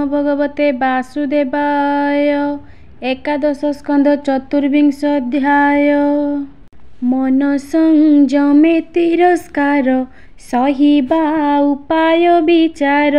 नमो भगवते वासुदेवाय। एकादश स्कंध चतुर्विंश अध्याय। मन संयमे तिरस्कार सहिबा उपाय विचार।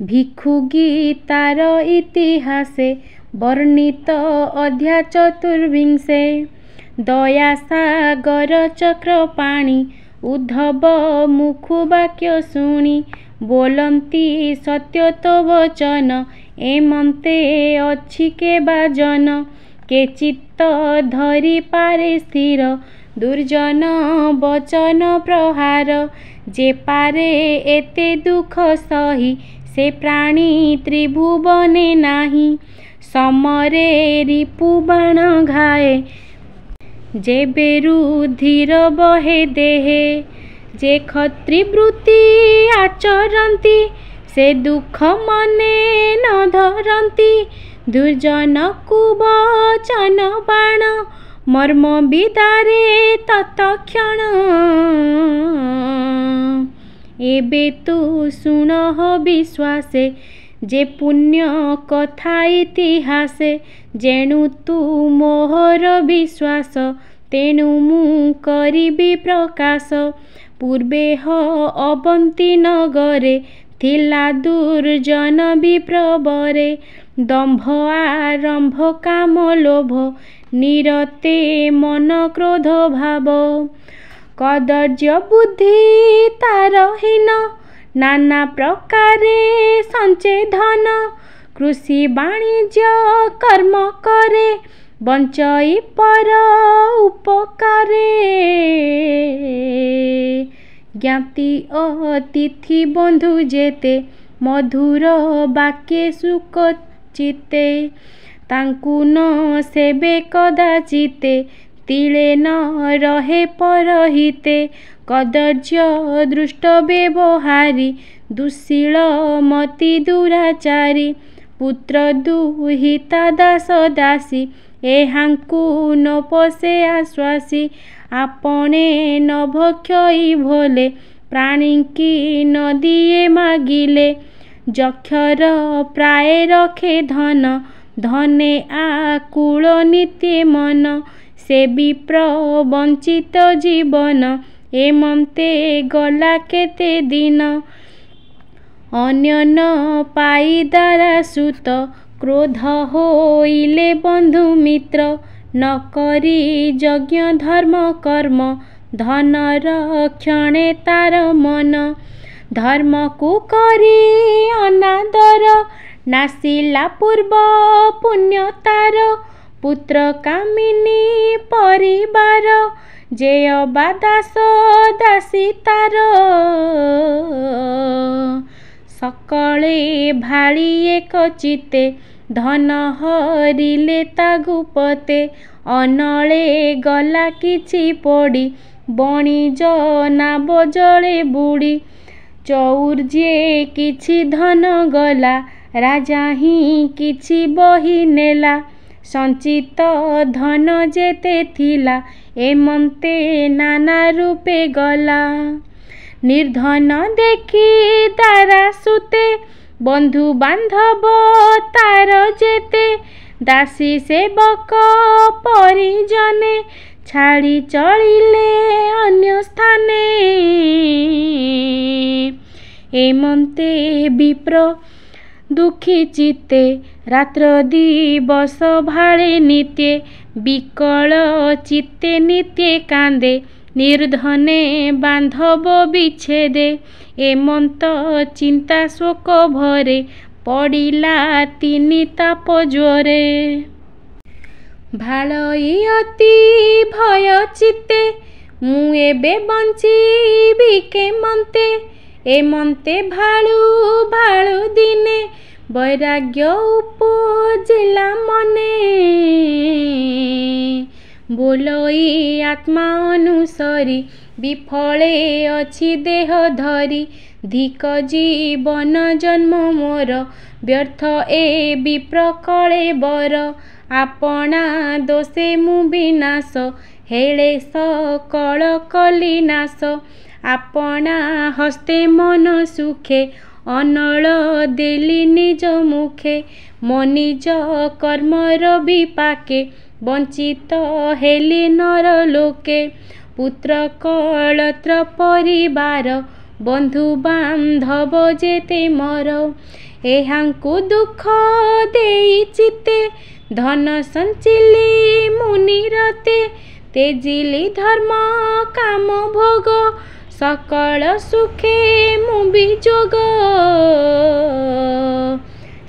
भिक्षु गीतार इतिहासे वर्णित अध्याय चतुर्विंशे। दया सागर चक्र पाणी उद्धव मुखु वाक्य शुणी। बोलंती सत्य तो वचन एमंते अछि के बाजन। के चित्त धरि पारे स्थिर दुर्जन वचन प्रहार। जे पारे एते दुख सही से प्राणी त्रिभुवने नाही। समरे रिपु बाण घाए जे बेरु धीर बहे देहे। जे क्षत्रिवृत्ति आचरती से दुख मने न धरती। दुर्जन कुवचन बाण मर्म विदारे तत्क्षण। एबे तू शुणह विश्वासे जे पुण्य कथा इतिहासे। जेणु तू मोहर विश्वास तेणु मु करिबी प्रकाश। पूर्वे ह अवंती नगरे थिला दुर्जन विप्रवरे। दंभ आरंभ काम लोभ निरते मन क्रोध भाव। कदर्य बुद्धि तार हीन नाना प्रकारे संचेधन। कृषि वाणिज्य कर्म करे बंचई पर उपकारे। ज्ञाति अतिथि बंधु जेते मधुर वाक्ये सुख चित्ते। तांकु न सेवे कदाचिते तिले न रहे परहिते। कदर्य दृष्ट व्यवहारी दुशील मति दुराचारी। पुत्र दुहिता दास दासी एहांकु न पोषे आश्वासी। आपणे न भक्षई भोले प्राणी की न दिए मागिले। जक्षर प्राय रखे धन धने आकुल नित्य मन। से विप्र वंचित जीवन एमंते गला केते दिन। अन्य न पाई दारा सुत क्रोध होइले बंधु मित्र। न करी यज्ञ धर्म कर्म धनर क्षणे तार मन। धर्म को करी अनादर नासिला पूर्व पुण्य तार। पुत्र कामिनी परिवार जे अबा दास दासी तार। सकले भाली एक चिते धन हरिले तागुपते। अनले गला किछि पड़ी बणिज नाब जले बुड़ी। चौर जे किछि धन गला राजा ही किछि बही नेला। संचित धन जेते थिला एमंते नाना रूपे गला। निर्धन देखी तारा सुते बंधु बांधव तार जेते। दासी सेवक परिजने छाड़ी चलिले अन्य स्थाने। एमंते विप्र दुखी चित्ते रात्र दिवस भाळे नित्ये। विकल चित्ते नित्ये कांदे निर्धने बांधव विच्छेदे। एमंत चिंता शोक भरे पड़िला तिनि ताप ज्वरे। भालई अति भय चित्ते मु एबे बंचिबी केमंते। एमंते भालु भालु दिने वैराग्य उपजिला मने। बोलई आत्मा अनुसरी विफले अछि देह धरी। धिक जीवन जन्म मोर व्यर्थ ए विप्र कळे बर। आपणा दोषे मु विनाश हेले सकल कली नाश। आपणा हस्ते मन सुखे ଅନଳ ଦେଲି ନିଜ ମୁଖେ, ମୋ ନିଜ କର୍ମର ବିପାକେ, ବଞ୍ଚିତ ହେଲି ନର ଲୋକେ। ପୁତ୍ର କଳତ୍ର ପରିବାର, ବନ୍ଧୁ ବାନ୍ଧବ ଯେତେ ମୋର, ଏହାଙ୍କୁ ଦୁଃଖ ଦେଇ ଚିତେ, ଧନ ସଞ୍ଚିଲି ମୁନି ରତେ। ତେଜିଲି ଧର୍ମ କାମ ଭୋଗ, ସକଳ ସୁଖେ ମୁଁ ବିଯୋଗ।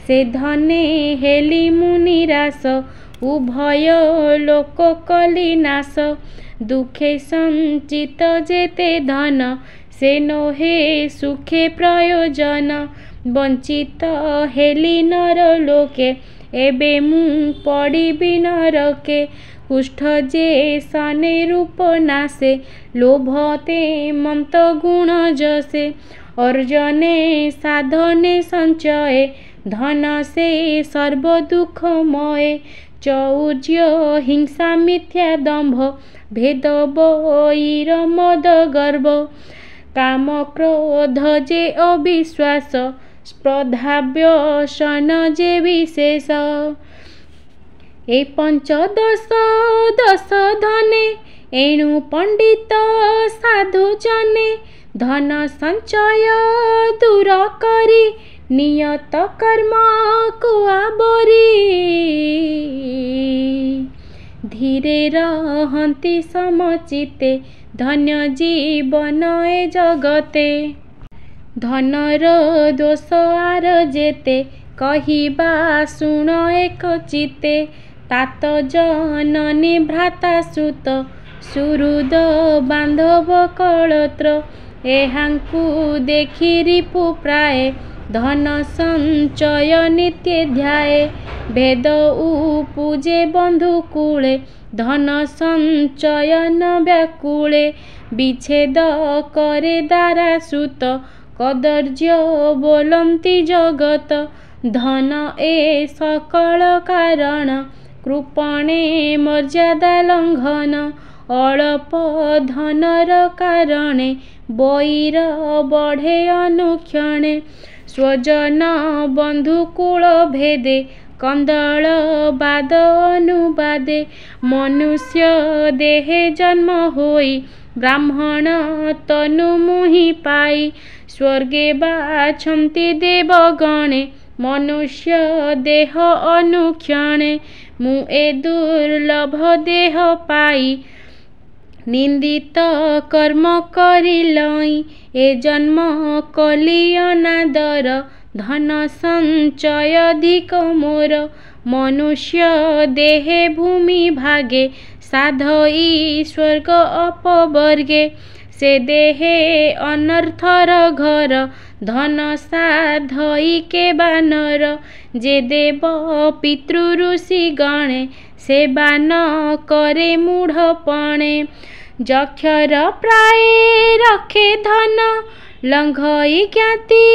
ସେ ଧନେ ହେଲି ମୁଁ ନିରାଶ, ଉଭୟ ଲୋକ କଲି ନାଶ। ଦୁଃଖେ ସଞ୍ଚିତ ଯେତେ ଧନ, ସେ ନୋହେ ସୁଖେ ପ୍ରୟୋଜନ। ବଞ୍ଚିତ ହେଲି ନର ଲୋକେ, ଏବେ ମୁଁ ପଡ଼ିବି ନରକେ। କୁଷ୍ଠ ଯେ ସନେ ରୂପ ନାଶେ, ଲୋଭ ତେ ମନ୍ତ ଗୁଣ ଯଶେ। ଅର୍ଜନେ ସାଧନେ ସଞ୍ଚଏ, ଧନ ସେ ସର୍ବ ଦୁଃଖମଏ। ଚୌର୍ଯ୍ୟ ହିଂସା ମିଥ୍ୟା ଦମ୍ଭ, ଭେଦ ବୈର ମଦ ଗର୍ବ। କାମ କ୍ରୋଧ ଯେ ଅବିଶ୍ୱାସ, ସ୍ପର୍ଦ୍ଧା ବ୍ୟସନ ଯେ ବିଶେଷ। ଏ ପଞ୍ଚଦଶ ଦଶ ଧନେ, ଏଣୁ ପଣ୍ଡିତ ସାଧୁ ଜନେ। ଧନ ସଞ୍ଚୟ ଦୂର କରି, ନିୟତ କର୍ମକୁ ଆବରି। ଧୀରେ ରହନ୍ତି ସମଚିତେ, ଧନ୍ୟ ଜୀବନ ଏ ଜଗତେ। ଧନର ଦୋଷ ଆର ଯେତେ, କହିବା ଶୁଣ ଏକ ଚିତେ। तात जननी भ्राता सुत, सुहृद बांधव कळत्र। एहांकु देखि रिपु प्राय, धन संचय नित्य ध्याये। भेद उपुजे बंधु कूले, धन संचय न व्याकुले। विच्छेद करे दारा सुत, कदर्य बोलंती जगत। धन ए सकल कारण, कृपणे मर्यादा लंघन। अल्प धनर कारणे, वैर बढ़े अनुक्षणे। स्वजन बंधुकूल भेदे, कंदल बाद अनुबादे। मनुष्य देहे जन्म होई, ब्राह्मण तनु मुहि पाई। स्वर्गे बाछन्ति देवगणे, मनुष्य देह अनुक्षणे। मु ए दुर्लभ देह पाई, निंदित कर्म करिलई। ए जन्म कली अनादर, धन संचय अधिक मोर। मनुष्य देहे भूमि भागे, साधई स्वर्ग अपवर्गे। से देहे अनर्थर घर, धन साधई के बानर। जे देव पितृ ऋषि गणे, से बान करे मूढ़पणे। जक्षर प्राय रखे धन, लंघई ज्ञाति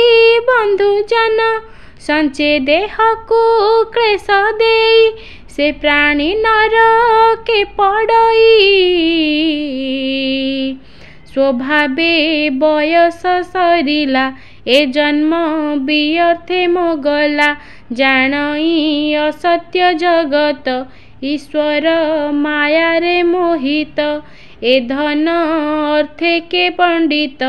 बंधु जन। संचे देह को क्लेश देई, से प्राणी नरके पड़ई। स्वभावे बयस सरिला, ए जन्म व्यर्थे मोगला। जानई असत्य जगत, ईश्वर माया रे मोहित। ए धन अर्थे के पंडित,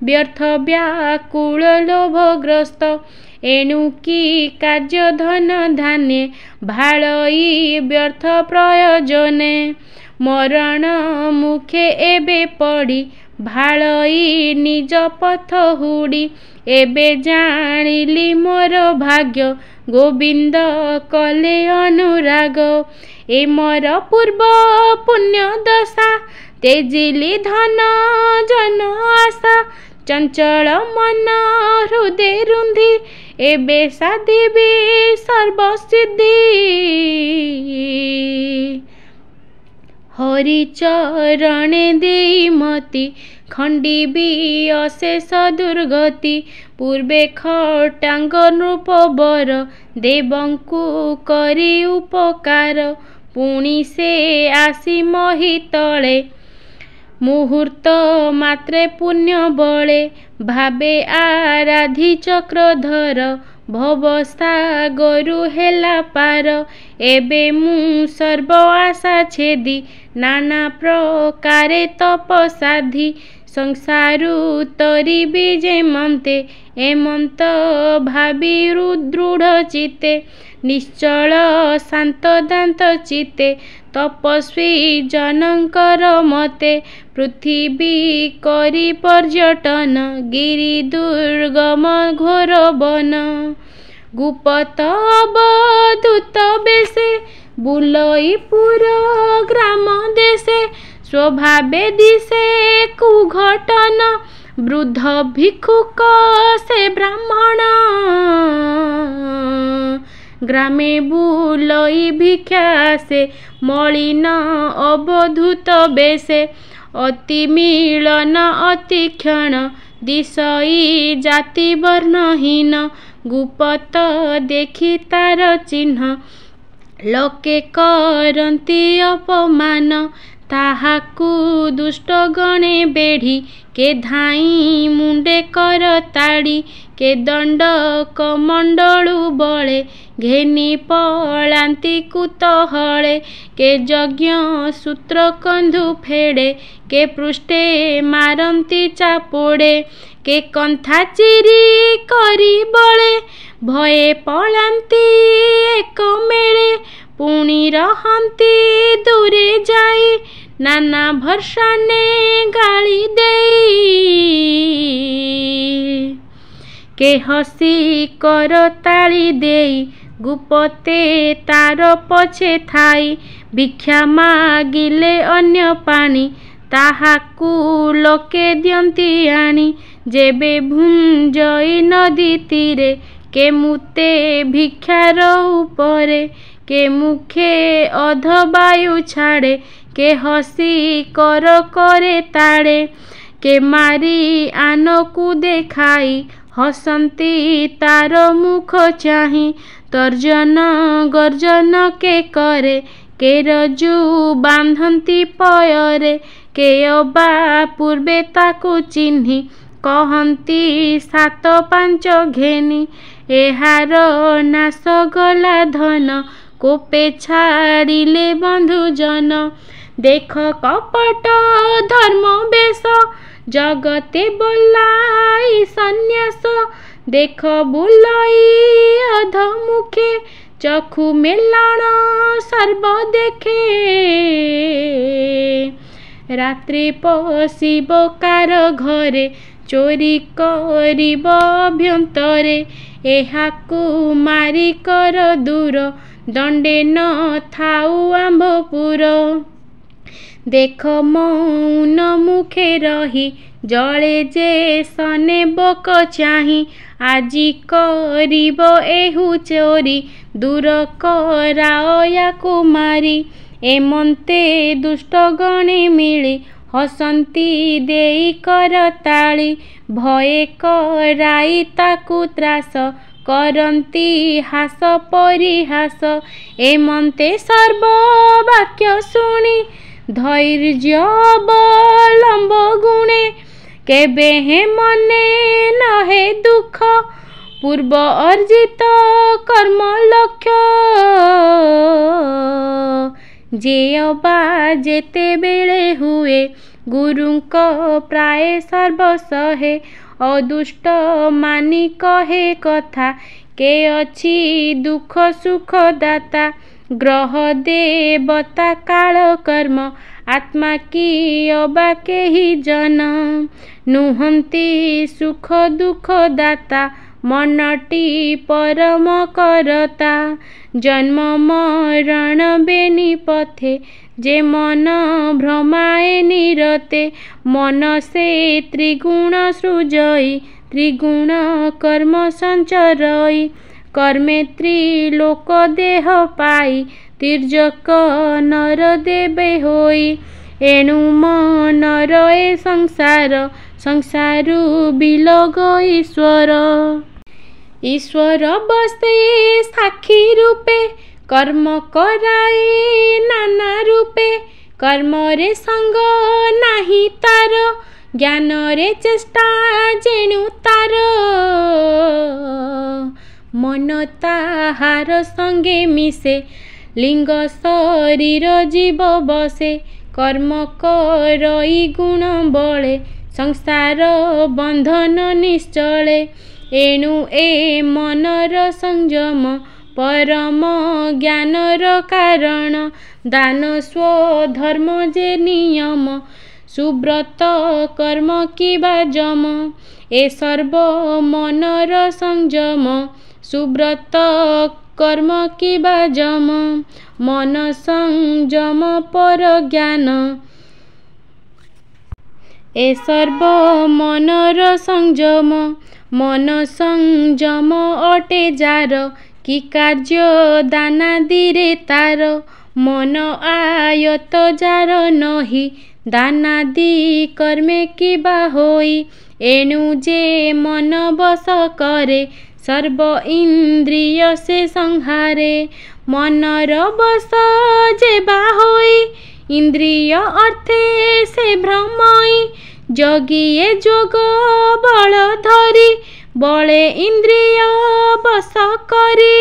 व्यर्थ व्याकुल लोभग्रस्त। एणु की कार्य धन धान्ये, भालई व्यर्थ प्रयोजने। मरण मुखे एबे पड़ी, भालई निज पथ हुड़ी। एबे जानिली मोर भाग्य, गोविंद कले अनुराग। ए मोर पूर्व पुण्य दशा, तेजिली धन जन आशा। चंचल मन हृदय रुंधी, एबे साधिबी सर्वसिद्धि। हरि चरणे देई मति, खंडिबी अशेष दुर्गति। पूर्वे खटांग नृप बर, देवंकु करी उपकार। पुणी से आसी मही तले, मुहूर्त मात्रे पुण्य बळे भावे आराधी चक्रधर भवसागरु हेला पार एबे मु सर्व आशा छेदी नाना प्रकारे तपसाधी संसारु तरिबी जेमन्ते एमन्त भाबी दृढ़ चित्ते निश्चल शांत दांत चित्ते तपस्वी जनकर मते पृथ्वी करी पर्यटन गिरि दुर्गम घोर वन गुपत अवधूत बेसे बुलईपुर ग्राम देशे स्वभावे दिशे कुघटन वृद्ध भिक्षुक से ब्राह्मण ग्रामे बुलई भिक्षा से मलिन अवधूत बेसे अति मिलन अति क्षण दिशई जाति वर्णहीन गुपत देखि तार चिन्ह लोके करन्ति अपमान ताहाकु दुष्ट गणे बेढ़ी के धाई मुंडे कर ताड़ी के दंड कमंडलु बळे घेनी पलांती कुतहळे के यज्ञ सूत्र कंधु फेड़े के पृष्ठे मारंती चापोड़े के कंथा चिरी करी बळे भये पलांती एक मेळे पुणी रहंती दूरे जाई नाना भर्षणे गाली देई के हसी कर ताली देई गुपते तार पछे थाई भिक्षा मागिले अन्य पानी ताहाकू लोके दियंती आनी जेबे भुंजई नदी तीरे के मुते भिक्षार उपरे के मुखे अध वायु छाड़े के हसी कर करे ताड़े के मारी आनकू देखाई हसंती तार मुख चाही तर्जन गर्जन के करे के रजू बांधंती पयरे के अबा पूर्वे ताकू चिन्ही कहंती 7-5 घेनी एहार नाश गला धन कोपे छाड़िले बंधुजन देख कपट धर्म बेश जगते बोलाई सन्यास देख बुलई अधमुखे चखु मेलाण सर्व देखे रात्रि पशिब कार घरे चोरी करिब अभ्यंतरे एहाकू मारी कर दूर दंडे न थाऊ आंभपुर देख मौन मुखे रही जले जे सने बक चाही आजी करिब एहु चोरी दूर कराओ याकू मारी एमन्ते दुष्ट गणे मिली हसंती देई कर ताली भये कराई ताकू त्रास करंती हास परिहास एमन्ते सर्व वाक्य शुणी धैर्य अवलंब गुणे केबे हे मने नहे दुख पूर्व अर्जित कर्म लक्ष्य जे अबा जेते बेले हुए गुरुंक प्राय सर्वसहे अदुष्ट मानी कहे कथा के अछि दुख सुख दाता ग्रह देवता काल कर्म आत्मा की अबा केहि जन नुहंती सुख दुख दाता मनटी परम करता जन्म मरण बेनी पथे जे मन भ्रमाए निरते मन से त्रिगुण सृजई त्रिगुण कर्म संचरई कर्मे त्रिलोक देह पाई तिर्जक नर देवे होई एणु मनर ए संसार संसारु बिलग ईश्वर ईश्वर बसे साक्षी रूपे कर्म कराई नाना रूपे कर्मरे संग नाही तार ज्ञानरे चेष्टा जेणु तार मन ताहार संगे मिसे लिंग शरीर जीव बसे कर्म करई गुण बळे संसार बंधन निश्चले एणु ए मनर संयम परम ज्ञानर कारण दान स्वधर्म जे नियम सुब्रत कर्म किबा जम ए सर्व मनर संयम सुब्रत कर्म किबा जम मन संयम पर ज्ञान ए सर्व मनर संयम मन संयम अटे जार कि कार्य दानादिरे तार मन आयत जार नही दानादि कर्मे किबा होई एणु जे मन बस करे सर्व इंद्रिय से संहारे मनर बस जे बा होई इंद्रिय अर्थे से भ्रमई जगिए जोग बल धरी बले इंद्रिय बस करी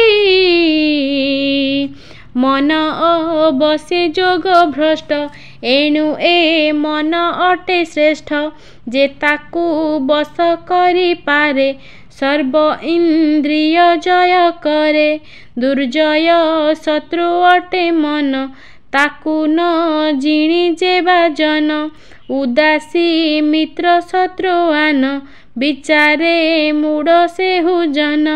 मन बसे जोग भ्रष्ट एणु ए मन अटे श्रेष्ठ जे ताकू बस करी पारे सर्व इंद्रिय जय करे दुर्जय शत्रु अटे मन ताकू न जिणी जेबा जन उदासी मित्र शत्रुआन विचारे मूढ़ से हुजन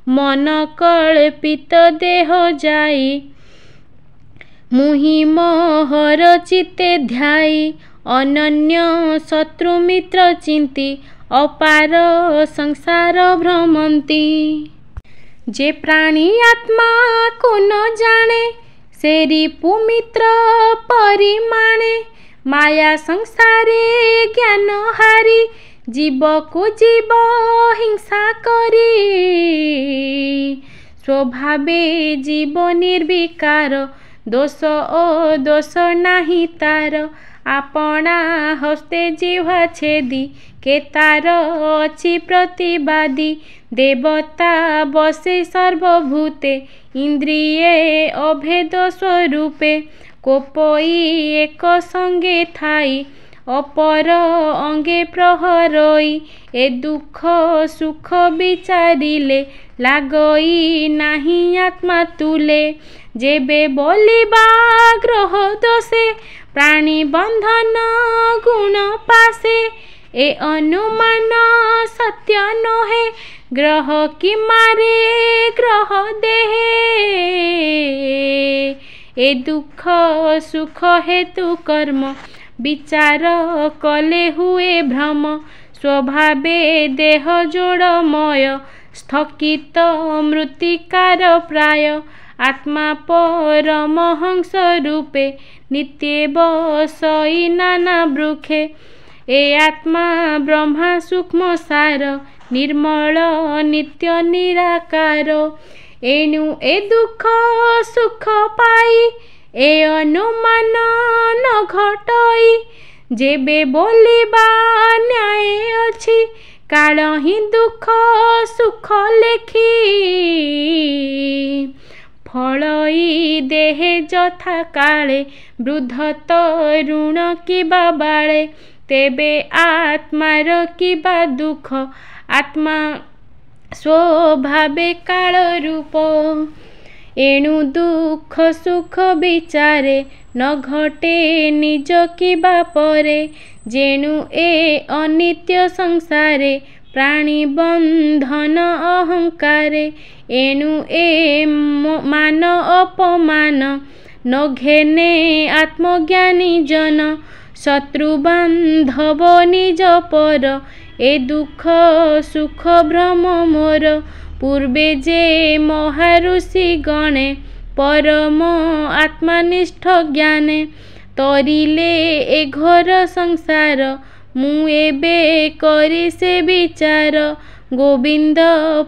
मन कल्पित देह जाई मुहि मोहर चित्ते ध्याई अनन्य शत्रु मित्र चिंती अपार संसार भ्रमंती जे प्राणी आत्मा को न जाने से रिपु मित्र परिमाणे माया संसारे ज्ञान हारी जीव को जीव हिंसा करी स्वभावे जीव निर्विकार दोष ओ दोष नाही तार आपणा हस्ते जिह्वा छेदी के तार अछि प्रतिवादी देवता बसे सर्वभूते इंद्रिये अभेद स्वरूपे कोपई एक संगे थाई अपर अंगे प्रहरई ए दुख सुख विचारिले लागई नाही आत्मा तुले जेबे बोलिबा ग्रह दोषे प्राणी बंधन गुण पासे ए अनुमान सत्य नोहे ग्रह कि मारे ग्रह देहे ए दुख सुख हेतु कर्म विचार कले हुए भ्रम स्वभावे देह जोड़मय स्थगित मृत्तिकार प्राय आत्मा परमहंस रूपे नित्य बसई नाना वृक्षे ए आत्मा ब्रह्मा सूक्ष्म सार निर्मल नित्य निराकार एणु ए दुख सुख पाई ए अनुमान न घटई जेबे बोलिबा न्याय अछि काल ही दुख सुख लेखी फलई देहे जथा काले वृद्ध तरुण किबा बाळे तेबे आत्मार किबा दुख आत्मा स्वभावे काल रूप एणु दुख सुख विचारे न घटे निज किबा परे जेणु ए अनित्य संसारे प्राणी बंधन अहंकारे एणु ए मान अपमान न घेने आत्मज्ञानी जन शत्रु बांधव निज पर ए दुख सुख भ्रम मोर पूर्वे जे महाऋषि गणे परम आत्मनिष्ठ ज्ञाने तरिले ए घोर संसार मु एबे करी से विचार गोविंद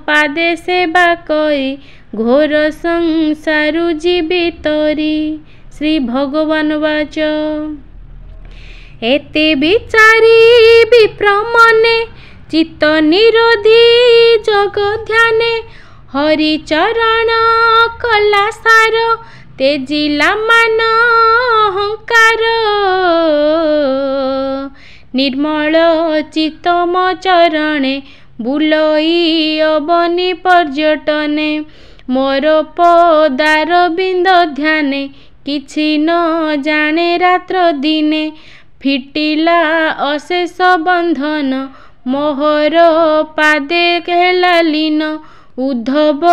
पादे सेवा करी घोर संसारु जीवी तरी। श्री भगवान वाच एते विचारी विप्रमने चित्त निरोधी जग ध्याने हरिचरण कला सार तेजिला मान अहंकार निर्मल चित्त म चरणे बुलई अबनी पर्यटने मोर पदार बिंद ध्याने किछि न जाने रात्र दिने फिटिला अशेष बंधन मोहर पादे केला लीन उद्धव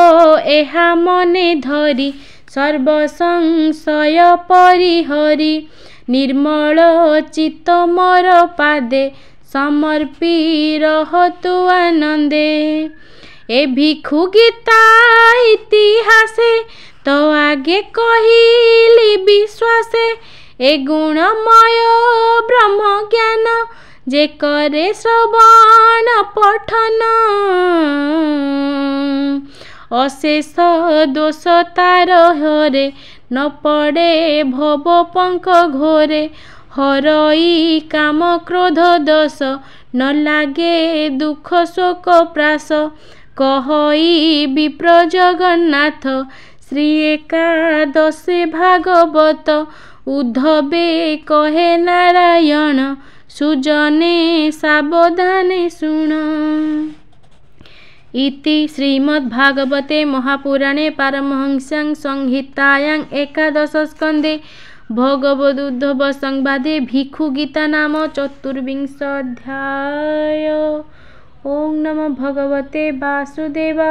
एहा मने धरी सर्व संशय परिहरी निर्मल चित्त मोर पादे समर्पी रहतु आनंदे ए भिक्षु गीता इतिहासे तो आगे कहिली विश्वासे ए गुणमय ब्रह्म ज्ञान जे करे श्रवण पठन अशेष दोष तार हरे न पड़े भव पंक घोरे हरई काम क्रोध दोष न लागे दुख शोक प्रास कहई विप्र जगन्नाथ श्री एकादशी भागवत उद्धवे कहे नारायण सुजने सावधाने शुण। इति श्रीमद्भागवते महापुराणे पारमहंस्यां संहितायां एकादश स्कन्धे भगवदुद्धव संवादे भिक्षुगीता नाम 24 अध्याय। ओं नमो भगवते वासुदेवाय।